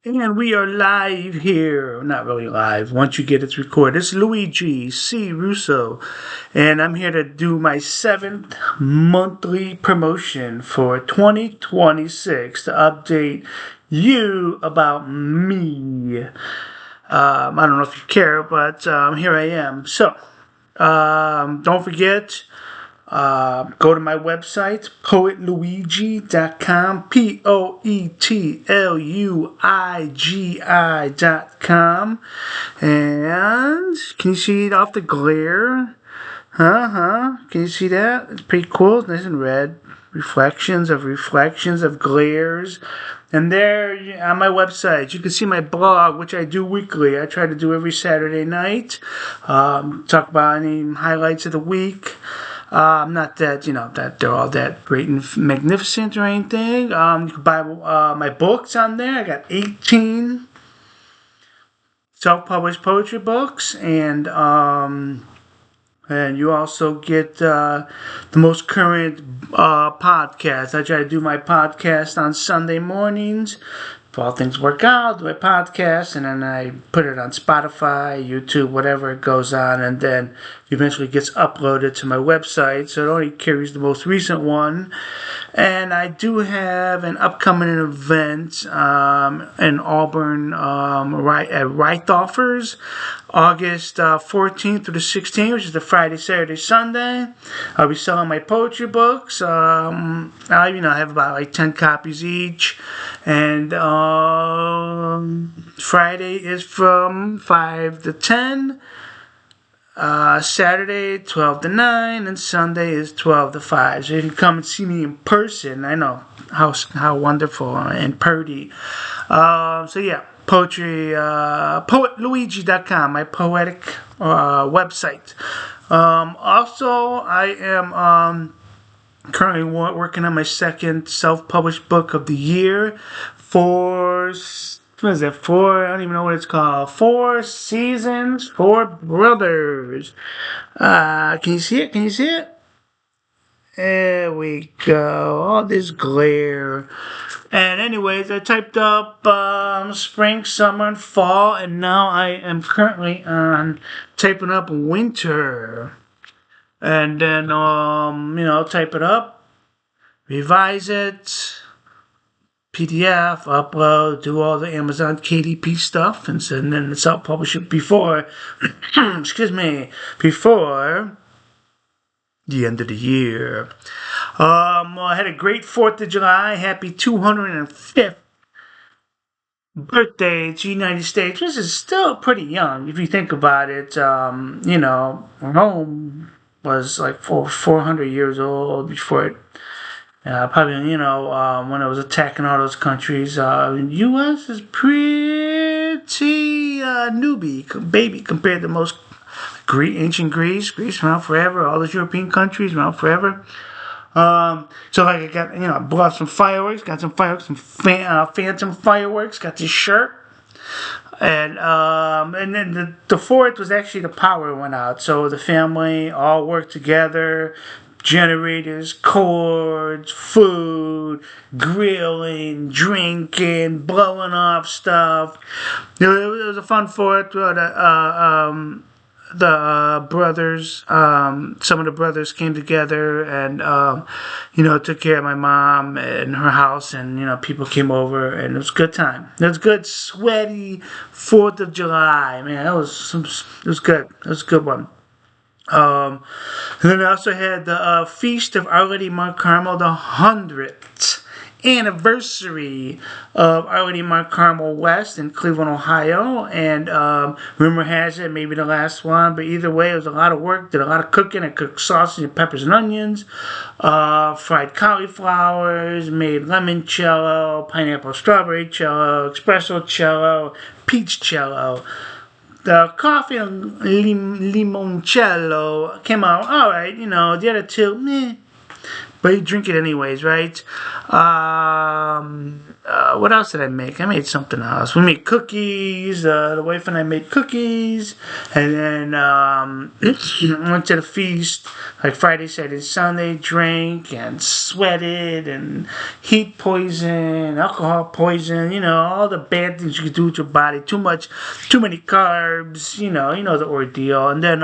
And we are live here. Not really live. Once you get it recorded, it's Luigi C. Russo. And I'm here to do my 7th monthly promotion for 2026 to update you about me. I don't know if you care, but here I am. So, don't forget. Go to my website, poetluigi.com, poetluigi.com. And can you see it off the glare? Can you see that? It's pretty cool. It's nice and red. Reflections of glares. And there on my website, you can see my blog, which I do weekly. I try to do every Saturday night. Talk about any highlights of the week. Not that, that they're all that great and magnificent or anything. You can buy my books on there. I got 18 self-published poetry books, and you also get the most current podcast. I try to do my podcast on Sunday mornings. If all things work out, do my podcast, and then I put it on Spotify, YouTube, whatever it goes on, and then eventually gets uploaded to my website. So it only carries the most recent one. And I do have an upcoming event in Auburn at Reithoffers, August 14th through the 16th, which is the Friday, Saturday, Sunday. I'll be selling my poetry books. I have about like 10 copies each. And Friday is from 5 to 10. Saturday 12 to 9, and Sunday is 12 to 5. So you can come and see me in person. I know how wonderful and pretty. So yeah, poetry, poetluigi.com, my poetic website. Also, I am currently working on my second self-published book of the year for. What is it? I don't even know what it's called. 4 Seasons, 4 Brothers. Can you see it? Can you see it? There we go. All this glare. And anyways, I typed up spring, summer, and fall, and now I am currently on typing up winter. And then, type it up, revise it, PDF, upload, do all the Amazon KDP stuff, and then self-publish it before, before the end of the year. I had a great 4th of July. Happy 205th birthday to the United States, which is still pretty young if you think about it. Rome was like 400 years old before it. Probably, when it was attacking all those countries. U.S. is pretty baby compared to most ancient Greece. Greece around forever. All those European countries around forever. So like I got, I bought some fireworks. Got some fireworks, some phantom fireworks. Got this shirt. And then the 4th was actually the power went out. So the family all worked together. Generators, cords, food, grilling, drinking, blowing off stuff. It was a fun 4th. The brothers, some of the brothers came together and, took care of my mom and her house, and, people came over, and it was a good time. It was a good, sweaty 4th of July. Man, it was good. It was a good one. And then I also had the Feast of Our Lady Mount Carmel, the 100th anniversary of Our Lady Mount Carmel West in Cleveland, Ohio. And rumor has it, maybe the last one, but either way, it was a lot of work, did a lot of cooking. I cooked sausage and peppers and onions, fried cauliflowers, made limoncello, pineapple strawberry cello, espresso cello, peach cello. The coffee and limoncello came out alright, the other two, meh. But you drink it anyways, right? what else did I make? I made something else. We made cookies. The wife and I made cookies, and then went to the feast like Friday, Saturday, Sunday. Drank and sweated and heat poison, alcohol poison. You know all the bad things you can do with your body. Too many carbs. You know the ordeal. And then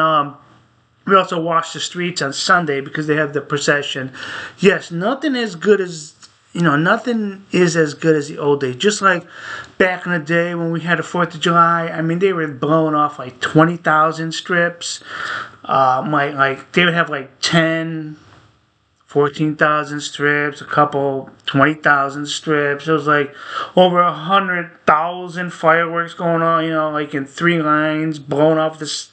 we also washed the streets on Sunday because they have the procession. Yes, nothing is as good as the old days. Just like back in the day when we had the 4th of July, I mean, they were blowing off like 20,000 strips. They would have like 10, 14,000 strips, a couple 20,000 strips. It was like over 100,000 fireworks going on, like in 3 lines, blowing off this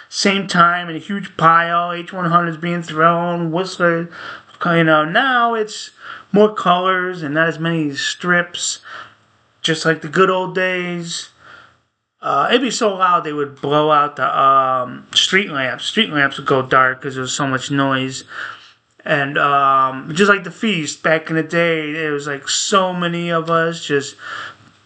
same time in a huge pile. H-100s being thrown, Whistler. Now it's more colors and not as many strips, just like the good old days. It'd be so loud they would blow out the street lamps. Street lamps would go dark because there was so much noise. And just like the feast back in the day, there was like so many of us just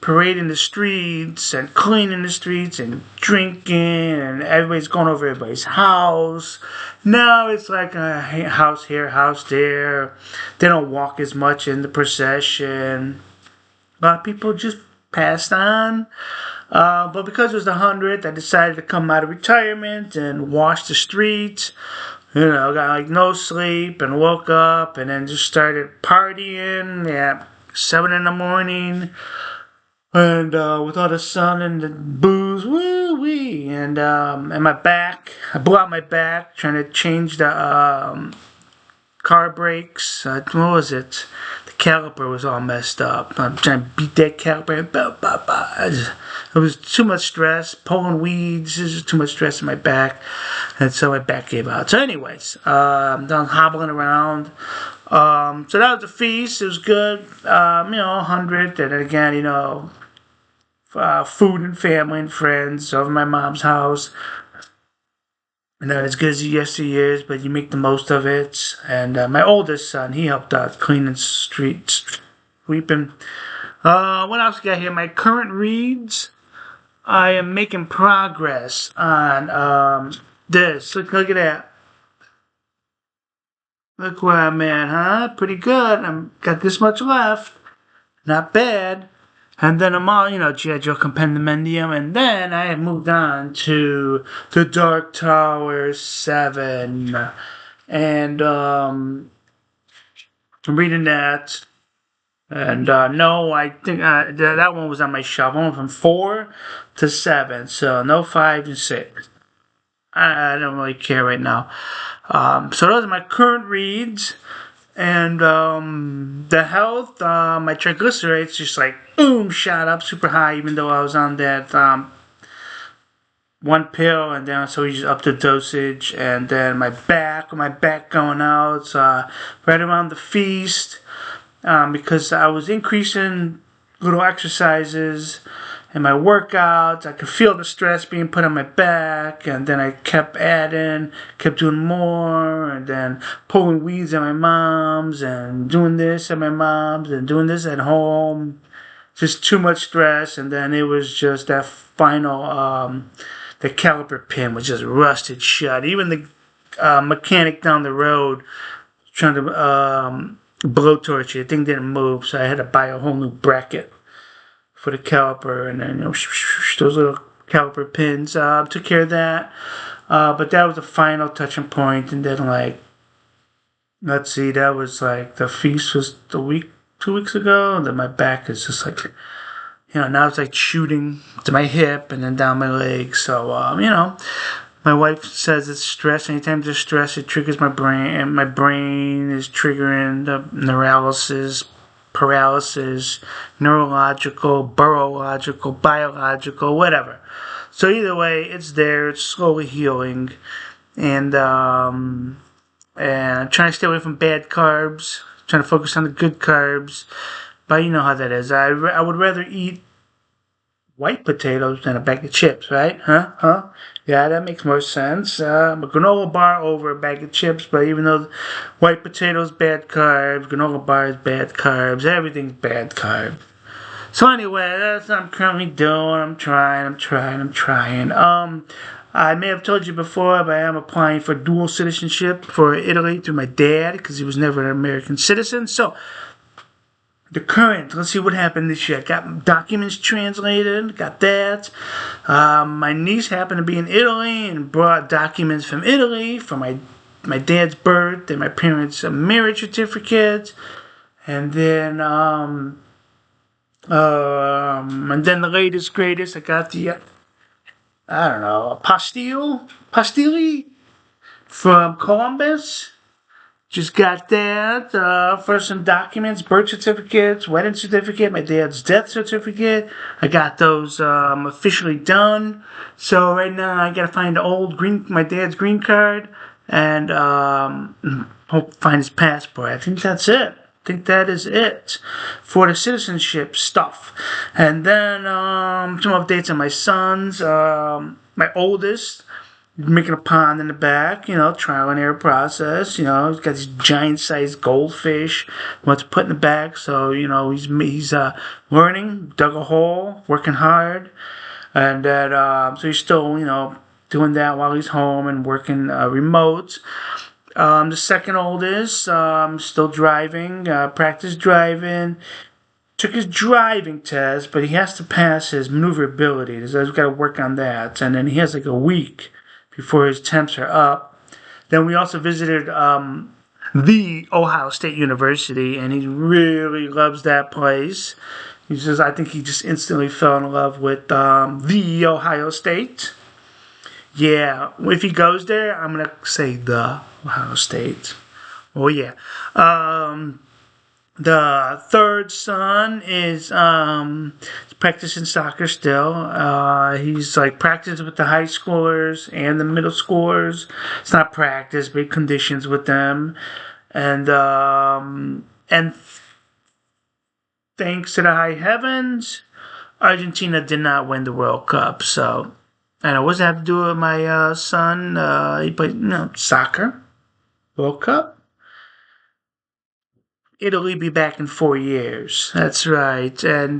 parading the streets and cleaning the streets and drinking, and everybody's going over everybody's house. Now it's like a house here, house there. They don't walk as much in the procession. A lot of people just passed on. But because it was the 100th, I decided to come out of retirement and wash the streets. Got like no sleep and woke up and then just started partying at 7 in the morning. And with all the sun and the booze, woo wee, and my back, I blew out my back trying to change the car brakes. What was it? The caliper was all messed up. I'm trying to beat that caliper. It was too much stress. Pulling weeds. This is too much stress in my back, and so my back gave out. So, anyways, I'm done hobbling around. So that was the feast. It was good. 100, and again, food and family and friends over my mom's house. Not as good as yesteryears, but you make the most of it. And my oldest son, he helped out cleaning streets, sweeping. What else got here? My current reads. I am making progress on this. Look at that. Look where I'm at, huh? Pretty good. I've got this much left. Not bad. And then I'm all, G.I. Joe Compendium, and then I have moved on to The Dark Tower 7. And I'm reading that. And no, I think that one was on my shelf. I went from 4 to 7, so no 5 and 6. I don't really care right now. So those are my current reads. And the health, my triglycerides just like boom shot up super high, even though I was on that one pill, and then so we just upped the dosage. And then my back going out right around the feast, because I was increasing little exercises and my workouts. I could feel the stress being put on my back, and then I kept adding, kept doing more, and then pulling weeds at my mom's, and doing this at my mom's, and doing this at home. Just too much stress, and then it was just that final, the caliper pin was just rusted shut. Even the mechanic down the road trying to blowtorch it, the thing didn't move, so I had to buy a whole new bracket for the caliper, and then those little caliper pins. Took care of that, but that was the final touching point. And then let's see, that was like the feast was 2 weeks ago, and then my back is just like, now it's like shooting to my hip and then down my leg. So my wife says it's stress. Anytime there's stress, it triggers my brain, and my brain is triggering the paralysis, neurological, burological, biological, whatever. So either way, it's there. It's slowly healing, and trying to stay away from bad carbs. Trying to focus on the good carbs, but you know how that is. I would rather eat white potatoes than a bag of chips, right? Huh? Yeah, that makes more sense. A granola bar over a bag of chips, but even though white potatoes bad carbs, granola bar is bad carbs, everything's bad carb. So anyway, that's what I'm currently doing. I'm trying. I may have told you before, but I am applying for dual citizenship for Italy through my dad because he was never an American citizen. So let's see what happened this year. I got documents translated, got that. My niece happened to be in Italy and brought documents from Italy for my dad's birth and my parents' marriage certificates. And then the latest, greatest, I got the, I don't know, Pastille from Columbus. Just got that for some documents, birth certificates, wedding certificate, my dad's death certificate. I got those officially done. So right now I gotta find my dad's green card and hope to find his passport. I think that's it. I think that is it for the citizenship stuff. And then some updates on my sons. My oldest, making a pond in the back, trial and error process. He's got these giant-sized goldfish he wants to put in the back. So, he's learning, dug a hole, working hard. And that, so he's still, doing that while he's home and working remote. The second oldest, still driving, practice driving. Took his driving test, but he has to pass his maneuverability. So he's got to work on that. And then he has like a week before his temps are up. Then we also visited the Ohio State University, and he really loves that place. I think he just instantly fell in love with the Ohio State. Yeah, if he goes there, I'm going to say the Ohio State. Oh, yeah. The third son is practicing soccer still. He's like practicing with the high schoolers and the middle schoolers. It's not practice, but conditions with them. And thanks to the high heavens, Argentina did not win the World Cup. So, and what does that have to do with my son? He played, soccer, World Cup. Italy be back in 4 years. That's right. And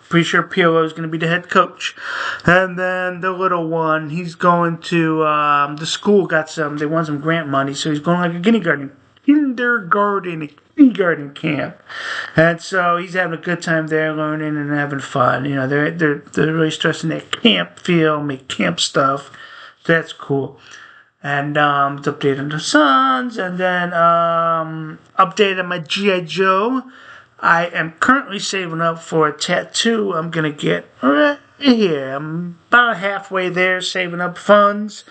pretty sure Pirlo is going to be the head coach. And then the little one, he's going to, the school they want some grant money, so he's going like a kindergarten camp. And so he's having a good time there, learning and having fun. They're really stressing that camp feel, make camp stuff. So that's cool. And update on the sons, and then update on my G.I. Joe. I am currently saving up for a tattoo I'm going to get right here. I'm about halfway there, saving up funds.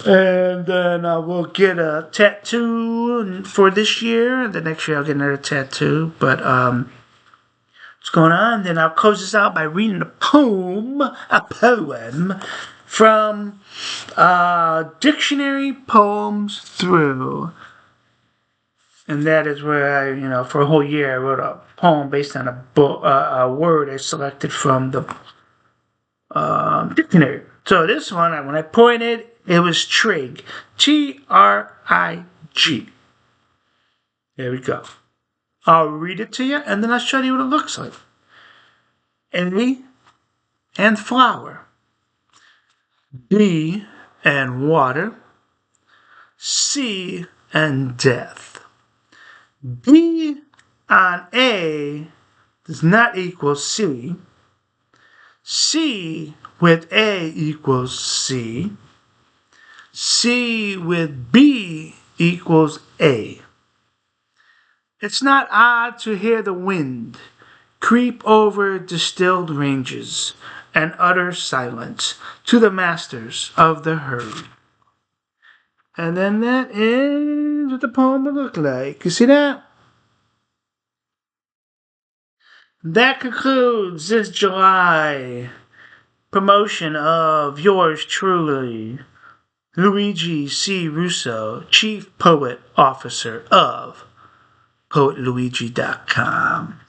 And then I will get a tattoo for this year. The next year I'll get another tattoo. But what's going on? Then I'll close this out by reading a poem from Dictionary Poems Through. And that is where I, for a whole year, I wrote a poem based on a word I selected from the dictionary. So this one, when I pointed, it was trig. T-R-I-G. There we go. I'll read it to you, and then I'll show you what it looks like. A and flower. B and water. C and death. B on A does not equal C. C with A equals C. C with B equals A. It's not odd to hear the wind creep over distilled ranges and utter silence to the masters of the herd. And then that is what the poem would look like. You see that? That concludes this July promotion of yours truly, Luigi C. Russo, Chief Poet Officer of PoetLuigi.com.